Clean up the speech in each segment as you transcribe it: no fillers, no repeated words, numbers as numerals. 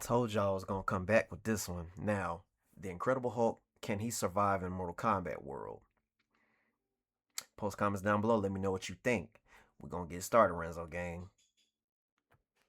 Told y'all I was gonna come back with this one. Now, the Incredible Hulk, can he survive in Mortal Kombat world? Post comments down below. Let me know what you think. We're gonna get started, Renzo gang.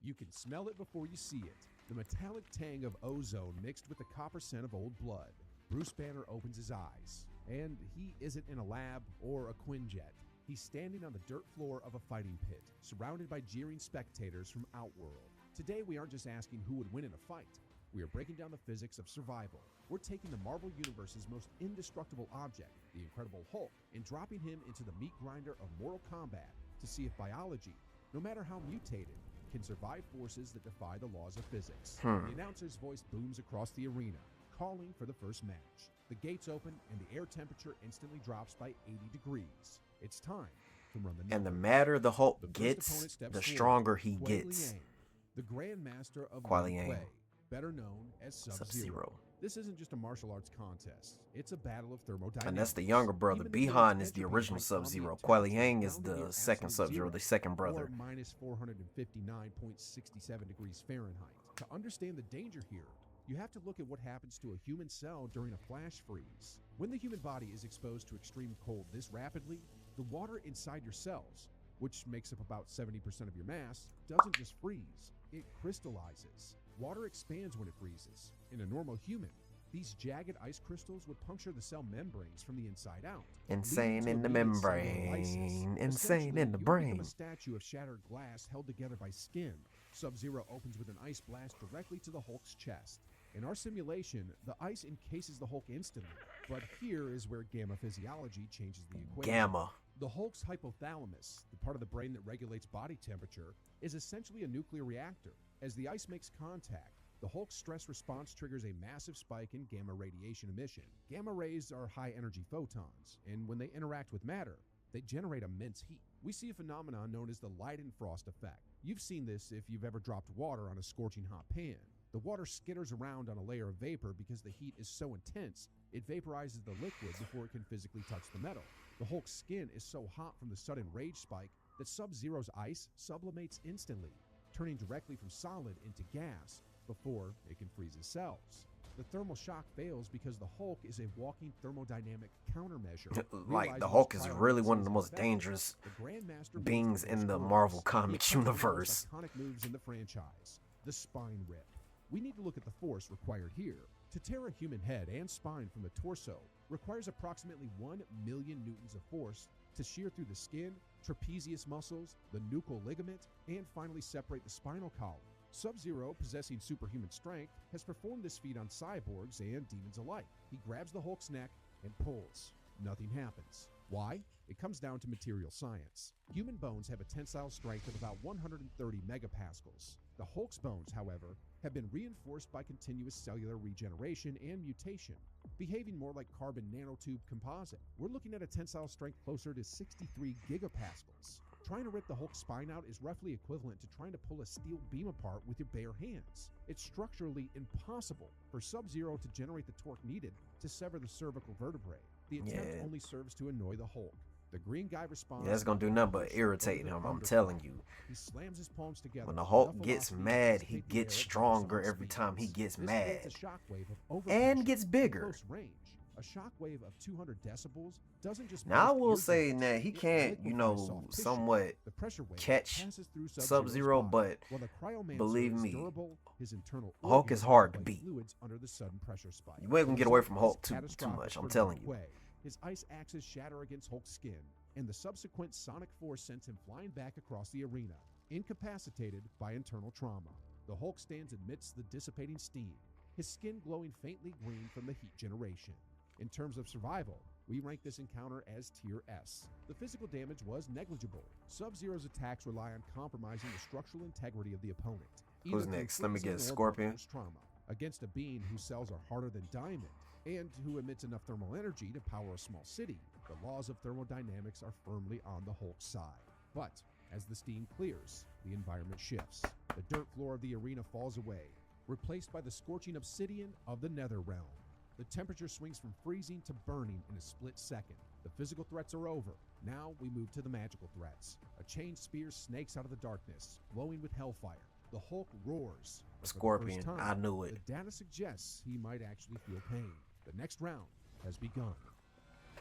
You can smell it before you see it. The metallic tang of ozone mixed with the copper scent of old blood. Bruce Banner opens his eyes. And he isn't in a lab or a Quinjet. He's standing on the dirt floor of a fighting pit, surrounded by jeering spectators from Outworld. Today, we aren't just asking who would win in a fight. We are breaking down the physics of survival. We're taking the Marvel Universe's most indestructible object, the Incredible Hulk, and dropping him into the meat grinder of Mortal Kombat to see if biology, no matter how mutated, can survive forces that defy the laws of physics. The announcer's voice booms across the arena, calling for the first match. The gates open and the air temperature instantly drops by 80 degrees. It's time to run the numbers. And the madder the Hulk The first gets, opponent steps the forward, stronger he Kuei gets. Liang, the Grand Master of Kuei Wen Liang. Kuei, better known as Sub-Zero. Sub-Zero. This isn't just a martial arts contest. It's a battle of thermodynamics. And that's the younger brother. Even the Bihan game's is the entropy original height Sub-Zero. ambient Kuei temperature Liang is is down to near the second absolute Sub-Zero, zero, the second brother. or minus 459.67 degrees Fahrenheit. To understand the danger here, you have to look at what happens to a human cell during a flash freeze. When the human body is exposed to extreme cold this rapidly, the water inside your cells, which makes up about 70% of your mass, doesn't just freeze, it crystallizes. Water expands when it freezes. In a normal human, these jagged ice crystals would puncture the cell membranes from the inside out. Insane in the membrane. Insane in the You brain. become a statue of shattered glass held together by skin. Sub-Zero opens with an ice blast directly to the Hulk's chest. In our simulation, the ice encases the Hulk instantly, but here is where gamma physiology changes the equation. Gamma. The Hulk's hypothalamus, the part of the brain that regulates body temperature, is essentially a nuclear reactor. As the ice makes contact, the Hulk's stress response triggers a massive spike in gamma radiation emission. Gamma rays are high-energy photons, and when they interact with matter, they generate immense heat. We see a phenomenon known as the Leidenfrost effect. You've seen this if you've ever dropped water on a scorching hot pan. The water skitters around on a layer of vapor because the heat is so intense, it vaporizes the liquid before it can physically touch the metal. The Hulk's skin is so hot from the sudden rage spike that Sub-Zero's ice sublimates instantly, turning directly from solid into gas before it can freeze his cells. The thermal shock fails because the Hulk is a walking thermodynamic countermeasure. Like, the Hulk is really one of the most dangerous beings in the Marvel Comics universe. Iconic moves in the franchise, the spine rip. We need to look at the force required here. To tear a human head and spine from the torso requires approximately 1 million newtons of force to shear through the skin, trapezius muscles, the nuchal ligament, and finally separate the spinal column. Sub-Zero, possessing superhuman strength, has performed this feat on cyborgs and demons alike. He grabs the Hulk's neck and pulls. Nothing happens. Why? It comes down to material science. Human bones have a tensile strength of about 130 megapascals. The Hulk's bones, however, have been reinforced by continuous cellular regeneration and mutation, behaving more like carbon nanotube composite. We're looking at a tensile strength closer to 63 gigapascals. Trying to rip the Hulk's spine out is roughly equivalent to trying to pull a steel beam apart with your bare hands. It's structurally impossible for Sub-Zero to generate the torque needed to sever the cervical vertebrae. The attempt only serves to annoy the Hulk. The green guy responds. Yeah, that's gonna do nothing but irritate him, I'm telling you. He slams his palms together. When the Hulk gets mad, he gets stronger every time he gets mad. And gets bigger. Close range. A shockwave of 200 decibels doesn't just now I will say that he can't, somewhat catch Sub-Zero, but believe me, Hulk is hard to beat. You ain't gonna get away from Hulk too much, I'm telling you. His ice axes shatter against Hulk's skin, and the subsequent sonic force sends him flying back across the arena, incapacitated by internal trauma. The Hulk stands amidst the dissipating steam, his skin glowing faintly green from the heat generation. In terms of survival, we rank this encounter as Tier S. The physical damage was negligible. Sub-Zero's attacks rely on compromising the structural integrity of the opponent. Who's next? Let me get Scorpion. Trauma against a being whose cells are harder than diamond and who emits enough thermal energy to power a small city. The laws of thermodynamics are firmly on the Hulk's side. But as the steam clears, the environment shifts. The dirt floor of the arena falls away, replaced by the scorching obsidian of the Nether Realm. The temperature swings from freezing to burning in a split second. The physical threats are over. Now we move to the magical threats. A chained spear snakes out of the darkness, glowing with hellfire. The Hulk roars. For the Scorpion, first time, I knew it. the data suggests he might actually feel pain. The next round has begun.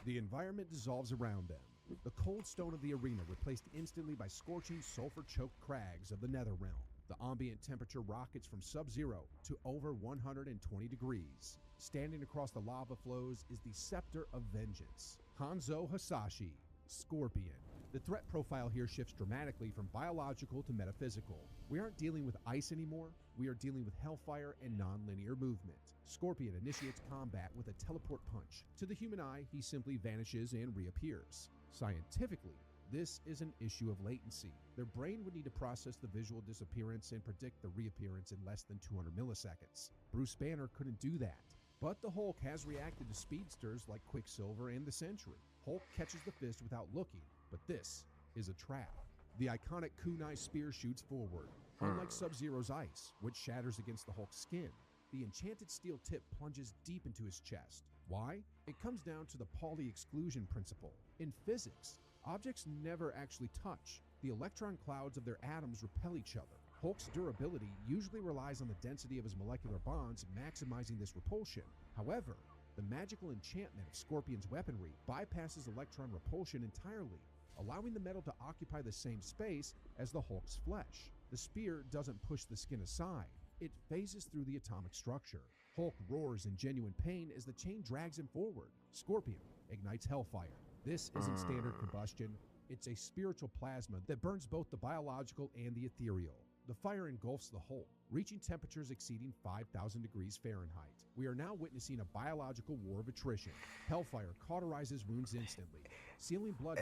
The environment dissolves around them. The cold stone of the arena replaced instantly by scorching, sulfur-choked crags of the nether realm. The ambient temperature rockets from sub-zero to over 120 degrees. Standing across the lava flows is the Scepter of Vengeance, Hanzo Hasashi, Scorpion. The threat profile here shifts dramatically from biological to metaphysical. We aren't dealing with ice anymore, we are dealing with hellfire and non-linear movement. Scorpion initiates combat with a teleport punch. To the human eye, he simply vanishes and reappears. Scientifically, this is an issue of latency. Their brain would need to process the visual disappearance and predict the reappearance in less than 200 milliseconds. Bruce Banner couldn't do that. But the Hulk has reacted to speedsters like Quicksilver and the Sentry. Hulk catches the fist without looking, but this is a trap. The iconic kunai spear shoots forward. Unlike Sub-Zero's ice, which shatters against the Hulk's skin, the enchanted steel tip plunges deep into his chest. Why? It comes down to the Pauli exclusion principle. In physics, objects never actually touch. The electron clouds of their atoms repel each other. Hulk's durability usually relies on the density of his molecular bonds, maximizing this repulsion. However, the magical enchantment of Scorpion's weaponry bypasses electron repulsion entirely, allowing the metal to occupy the same space as the Hulk's flesh. The spear doesn't push the skin aside. It phases through the atomic structure. Hulk roars in genuine pain as the chain drags him forward. Scorpion ignites hellfire. This isn't standard combustion. It's a spiritual plasma that burns both the biological and the ethereal. The fire engulfs the Hulk, reaching temperatures exceeding 5,000 degrees Fahrenheit. We are now witnessing a biological war of attrition. Hellfire cauterizes wounds instantly, sealing blood.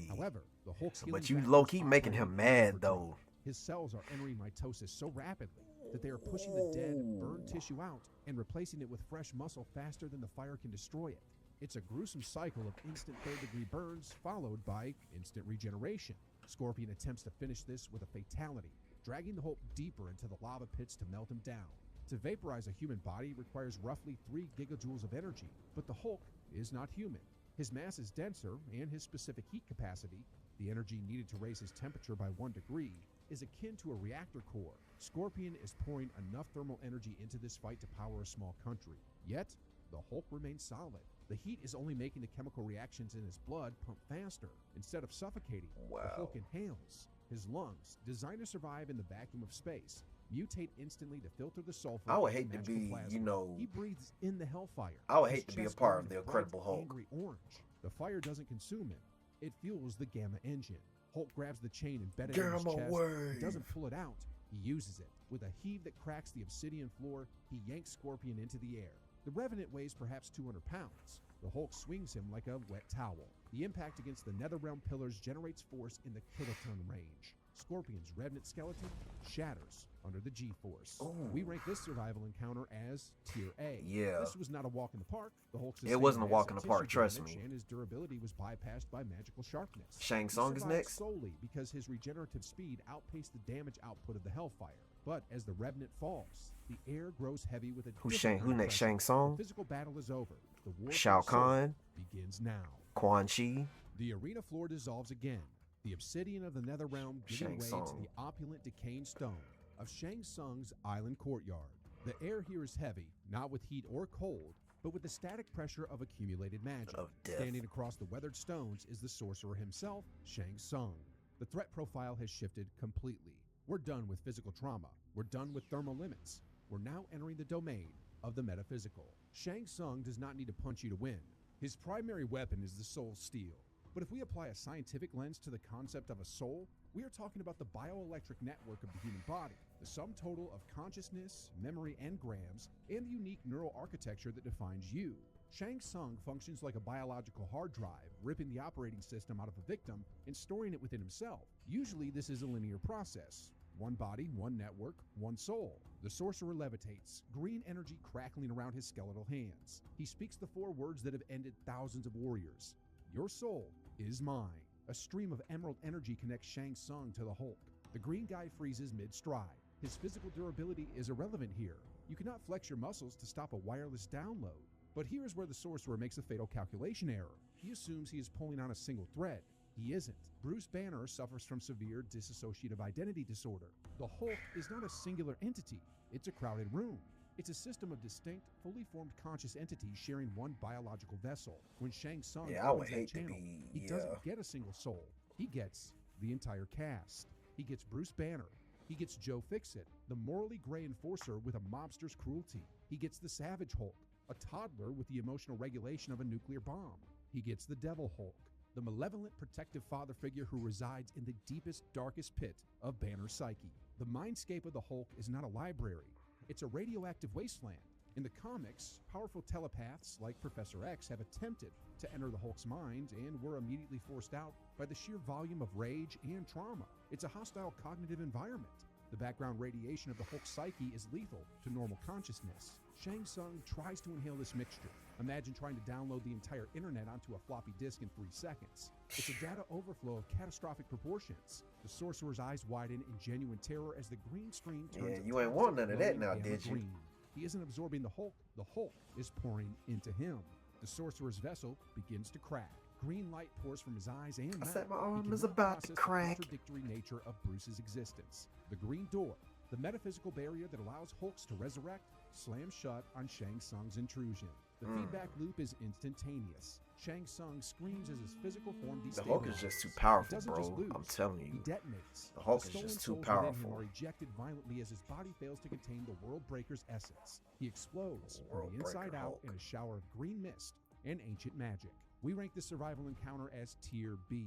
However, the Hulk's healing But you factors low-key operate making him in mad, overdrive. though. His cells are entering mitosis so rapidly that they are pushing the dead, burned tissue out and replacing it with fresh muscle faster than the fire can destroy it. It's a gruesome cycle of instant third-degree burns followed by instant regeneration. Scorpion attempts to finish this with a fatality, dragging the Hulk deeper into the lava pits to melt him down. To vaporize a human body requires roughly 3 gigajoules of energy, but the Hulk is not human. His mass is denser, and his specific heat capacity, the energy needed to raise his temperature by 1 degree, is akin to a reactor core. Scorpion is pouring enough thermal energy into this fight to power a small country. Yet, the Hulk remains solid. The heat is only making the chemical reactions in his blood pump faster. Instead of suffocating, the Hulk inhales. His lungs, designed to survive in the vacuum of space, mutate instantly to filter the sulfur. I would hate to be, plasma. you know, He breathes in the hellfire. I would His hate to be a chest part glowing of the a bright, Incredible Hulk. angry orange. The fire doesn't consume him. It fuels the gamma engine. Hulk grabs the chain embedded in his chest. He doesn't pull it out. He uses it. With a heave that cracks the obsidian floor, he yanks Scorpion into the air. The Revenant weighs perhaps 200 pounds. The Hulk swings him like a wet towel. The impact against the Netherrealm pillars generates force in the kiloton range. Scorpion's Revenant skeleton shatters under the G-force. We rank this survival encounter as Tier A. Yeah. This was not a walk in the park. The Hulk It wasn't a walk in the tissue park, trust damage, me. and his durability was bypassed by magical sharpness. Shang He Tsung is survived next. solely because his regenerative speed outpaced the damage output of the Hellfire. But as the Revenant falls, the air grows heavy with a Who different next? pressure. Shang Tsung? The physical battle is over. The war for Shao the soul Kahn? begins now. Quan Chi? The arena floor dissolves again. The obsidian of the Netherrealm giving Shang way to Tsung. the opulent decaying stone of Shang Tsung's island courtyard. The air here is heavy, not with heat or cold, but with the static pressure of accumulated magic. Of death. Standing across the weathered stones is the sorcerer himself, Shang Tsung. The threat profile has shifted completely. We're done with physical trauma. We're done with thermal limits. We're now entering the domain of the metaphysical. Shang Tsung does not need to punch you to win. His primary weapon is the soul steel. But if we apply a scientific lens to the concept of a soul, we are talking about the bioelectric network of the human body, the sum total of consciousness, memory, engrams, and the unique neural architecture that defines you. Shang Tsung functions like a biological hard drive, ripping the operating system out of a victim and storing it within himself. Usually this is a linear process. One body, one network, one soul. The sorcerer levitates, green energy crackling around his skeletal hands. He speaks the 4 words that have ended thousands of warriors. Your soul is mine. A stream of emerald energy connects Shang Tsung to the Hulk. The green guy freezes mid-stride. His physical durability is irrelevant here. You cannot flex your muscles to stop a wireless download. But here's where the sorcerer makes a fatal calculation error. He assumes he is pulling on a single thread. He isn't. Bruce Banner suffers from severe dissociative identity disorder. The Hulk is not a singular entity, it's a crowded room. It's a system of distinct, fully formed conscious entities sharing one biological vessel. When Shang Tsung opens that channel, he doesn't get a single soul. He gets the entire cast. He gets Bruce Banner. He gets Joe Fixit, the morally gray enforcer with a mobster's cruelty. He gets the Savage Hulk, a toddler with the emotional regulation of a nuclear bomb. He gets the Devil Hulk, the malevolent protective father figure who resides in the deepest, darkest pit of Banner's psyche. The mindscape of the Hulk is not a library. It's a radioactive wasteland. In the comics, powerful telepaths like Professor X have attempted to enter the Hulk's mind and were immediately forced out by the sheer volume of rage and trauma. It's a hostile cognitive environment. The background radiation of the Hulk's psyche is lethal to normal consciousness. Shang Tsung tries to inhale this mixture. Imagine trying to download the entire internet onto a floppy disk in 3 seconds. It's a data overflow of catastrophic proportions. The sorcerer's eyes widen in genuine terror as the green screen turns. Yeah, you ain't want none of that now, did you? Green. He isn't absorbing the Hulk is pouring into him. The sorcerer's vessel begins to crack. Green light pours from his eyes and mouth. I said my arm is about to crack. The contradictory nature of Bruce's existence. The green door, the metaphysical barrier that allows Hulks to resurrect, slams shut on Shang Tsung's intrusion. The feedback loop is instantaneous. Shang Tsung screams as his physical form destabilizes. The Hulk is just too powerful, bro. I'm telling you. He detonates. The Hulk is just too powerful. Are ejected violently as his body fails to contain the World Breaker's essence. He explodes from the inside out in a shower of green mist and ancient magic. We rank this survival encounter as Tier B.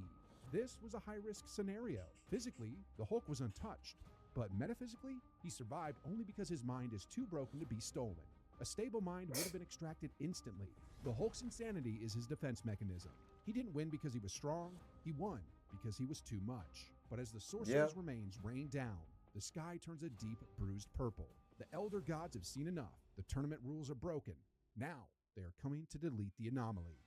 This was a high-risk scenario. Physically, the Hulk was untouched, but metaphysically, he survived only because his mind is too broken to be stolen. A stable mind would have been extracted instantly. The Hulk's insanity is his defense mechanism. He didn't win because he was strong, he won because he was too much. But as the sorcerer's remains rain down, the sky turns a deep, bruised purple. The Elder Gods have seen enough. The tournament rules are broken. Now, they are coming to delete the anomaly.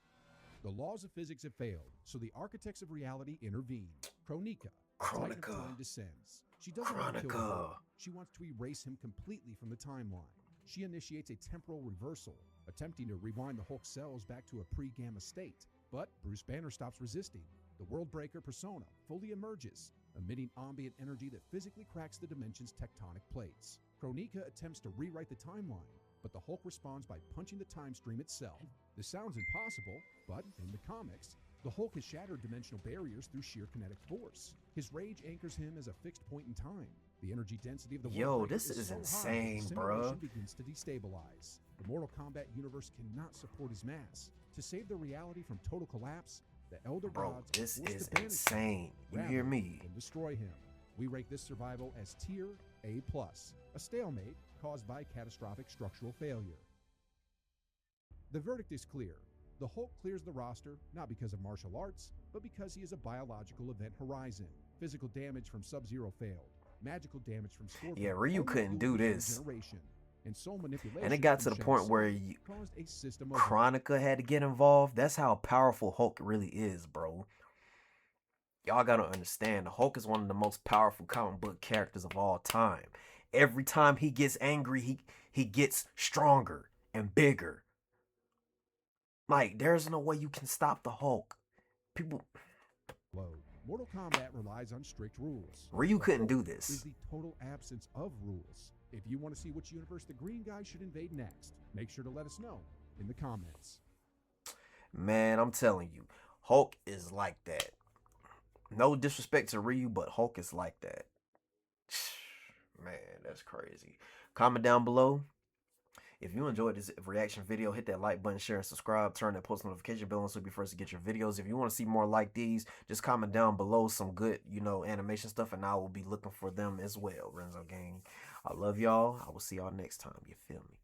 The laws of physics have failed, so the architects of reality intervene. Kronika, Titan of Time descends. She doesn't want to kill the Hulk. She wants to erase him completely from the timeline. She initiates a temporal reversal, attempting to rewind the Hulk cells back to a pre-gamma state. But Bruce Banner stops resisting. The World Breaker persona fully emerges, emitting ambient energy that physically cracks the dimension's tectonic plates. Kronika attempts to rewrite the timeline, but the Hulk responds by punching the time stream itself. This sounds impossible, but in the comics, the Hulk has shattered dimensional barriers through sheer kinetic force. His rage anchors him as a fixed point in time. The energy density of the World Breaker this is so insane, high, bro. simulation begins to destabilize. The Mortal Kombat universe cannot support his mass. To save the reality from total collapse, the Elder Gods this force is to banish insane. him, You hear me? and destroy him. We rank this survival as Tier A+, a stalemate caused by catastrophic structural failure. The verdict is clear. The Hulk clears the roster not because of martial arts, but because he is a biological event horizon. Physical damage from Sub-Zero failed. Magical damage from Scorpion. Yeah, Ryu couldn't do this. And soul manipulation And it got to from the Shang point Tsung where caused a system of Kronika had to get involved. That's how powerful Hulk really is, bro. Y'all gotta understand, the Hulk is one of the most powerful comic book characters of all time. Every time he gets angry, he gets stronger and bigger. Like, there's no way you can stop the Hulk. People... Mortal Kombat relies on strict rules. Ryu The couldn't Hulk do this. is the total absence of rules. If you want to see which universe the green guy should invade next, make sure to let us know in the comments. Man, I'm telling you, Hulk is like that. No disrespect to Ryu, but Hulk is like that. Man, that's crazy. Comment down below. If you enjoyed this reaction video, hit that like button, share, and subscribe. Turn that post notification bell on so you'll be first to get your videos. If you want to see more like these, just comment down below some good, animation stuff, and I will be looking for them as well. Renzo Gang. I love y'all. I will see y'all next time. You feel me?